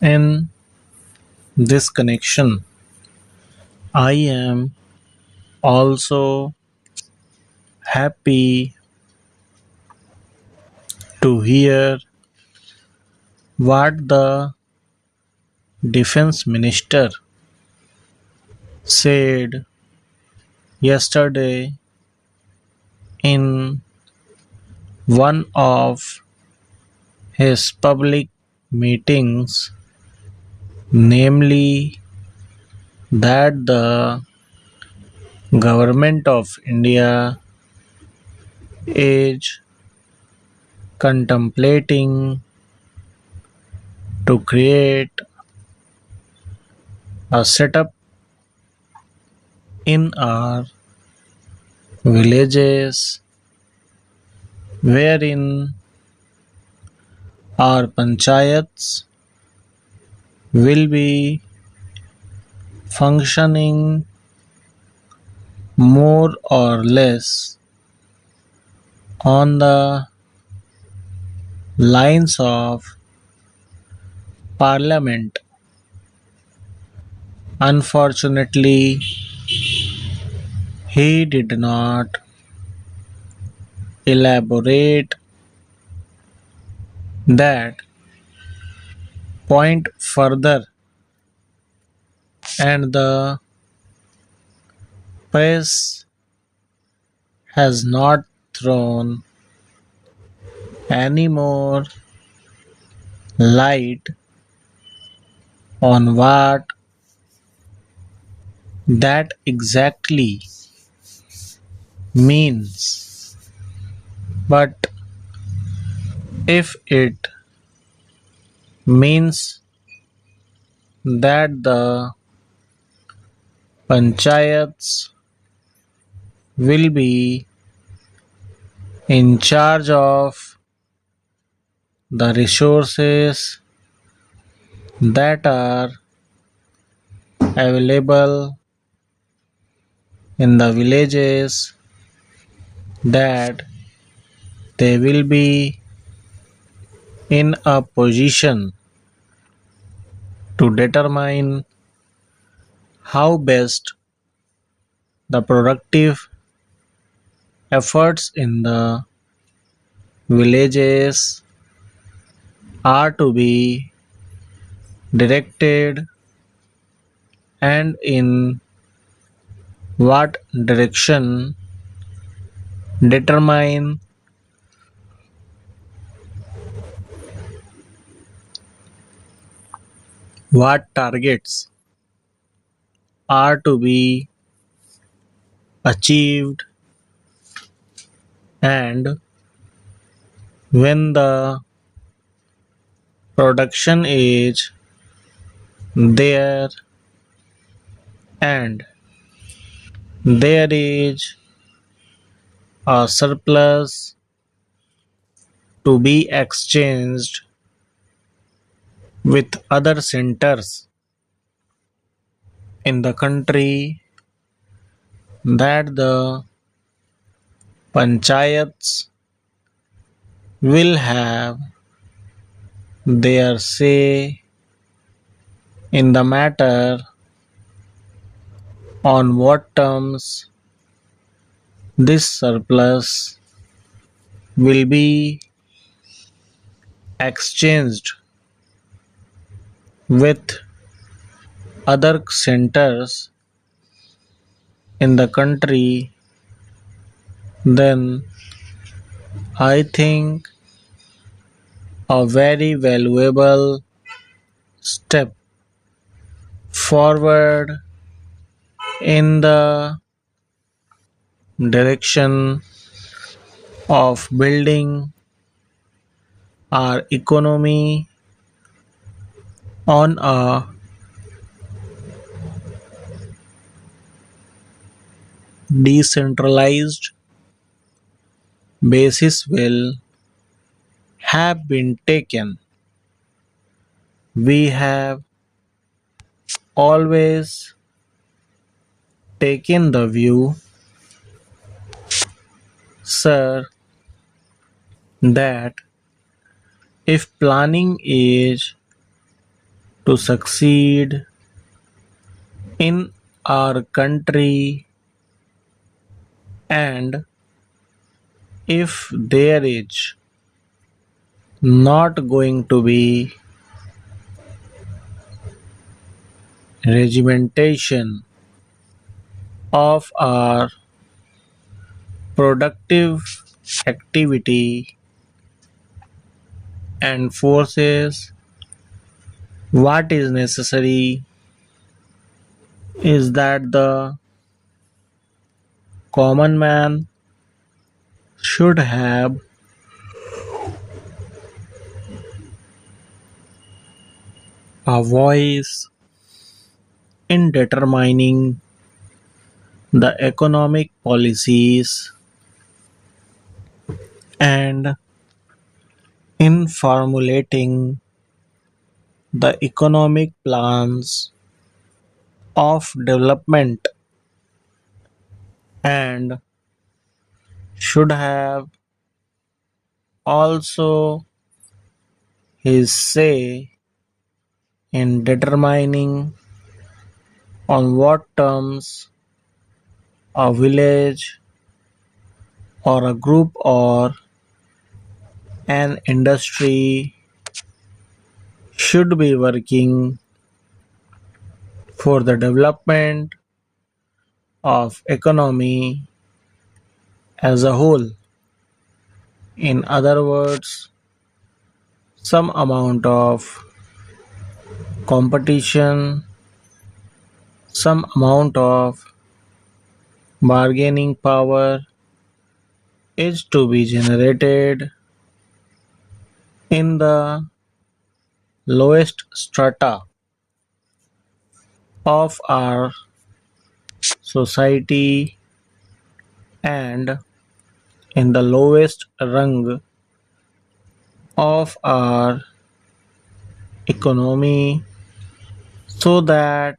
In this connection, I am also happy to hear what the defense minister said yesterday in one of his public meetings, namely that the government of India is contemplating to create a setup in our villages wherein our panchayats will be functioning more or less on the lines of parliament. Unfortunately, he did not elaborate that point further, and the press has not thrown any more light on what that exactly means. But if it means that the panchayats will be in charge of the resources that are available in the villages, that they will be in a position to determine how best the productive efforts in the villages are to be directed, and in what direction determine what targets are to be achieved, and when the production is there and there is a surplus to be exchanged with other centers in the country, that the panchayats will have their say in the matter on what terms this surplus will be exchanged with other centers in the country. Then I think a very valuable step forward in the direction of building our economy on a decentralized basis will have been taken. We have always taken the view, sir, that if planning is to succeed in our country, and if there is not going to be regimentation of our productive activity and forces, what is necessary is that the common man should have a voice in determining the economic policies and in formulating the economic plans of development, and should have also his say in determining on what terms a village or a group or an industry should be working for the development of economy as a whole. In other words, some amount of competition, some amount of bargaining power is to be generated in the lowest strata of our society and in the lowest rung of our economy, so that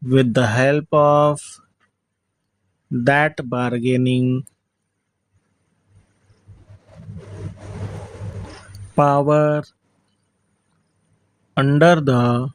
with the help of that bargaining power under the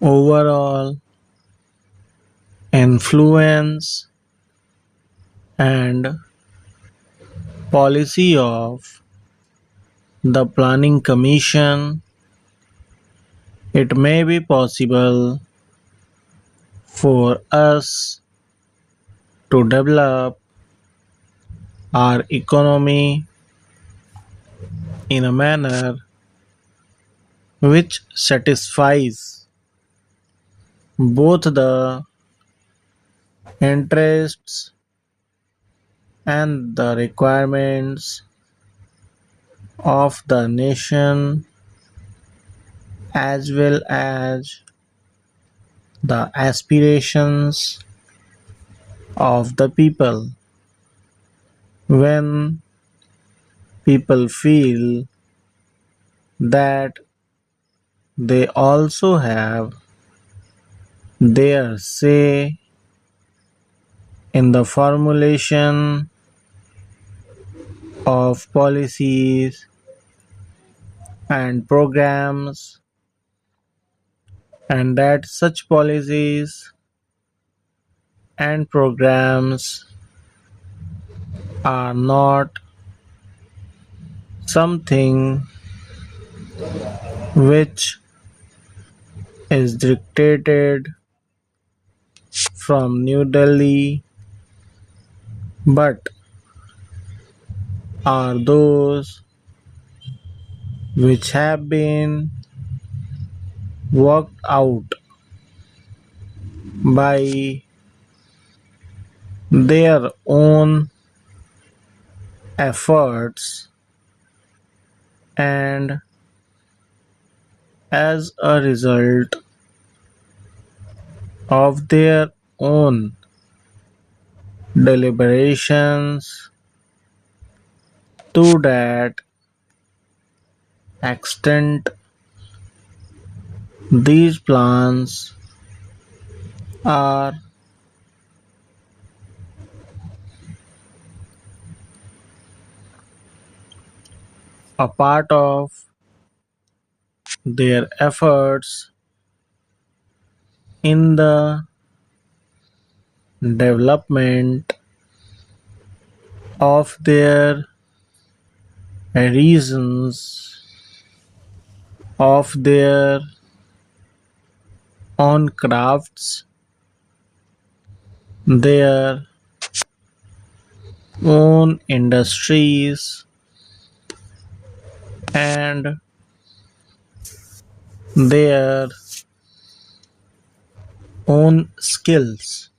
overall influence and policy of the planning commission, it may be possible for us to develop our economy in a manner which satisfies both the interests and the requirements of the nation as well as the aspirations of the people. When people feel that they also have their say in the formulation of policies and programs, and that such policies and programs are not something which is dictated from New Delhi, but are those which have been worked out by their own efforts, and as a result of their own deliberations, to that extent these plans are a part of their efforts in the development of their regions, of their own crafts, their own industries, and their own skills.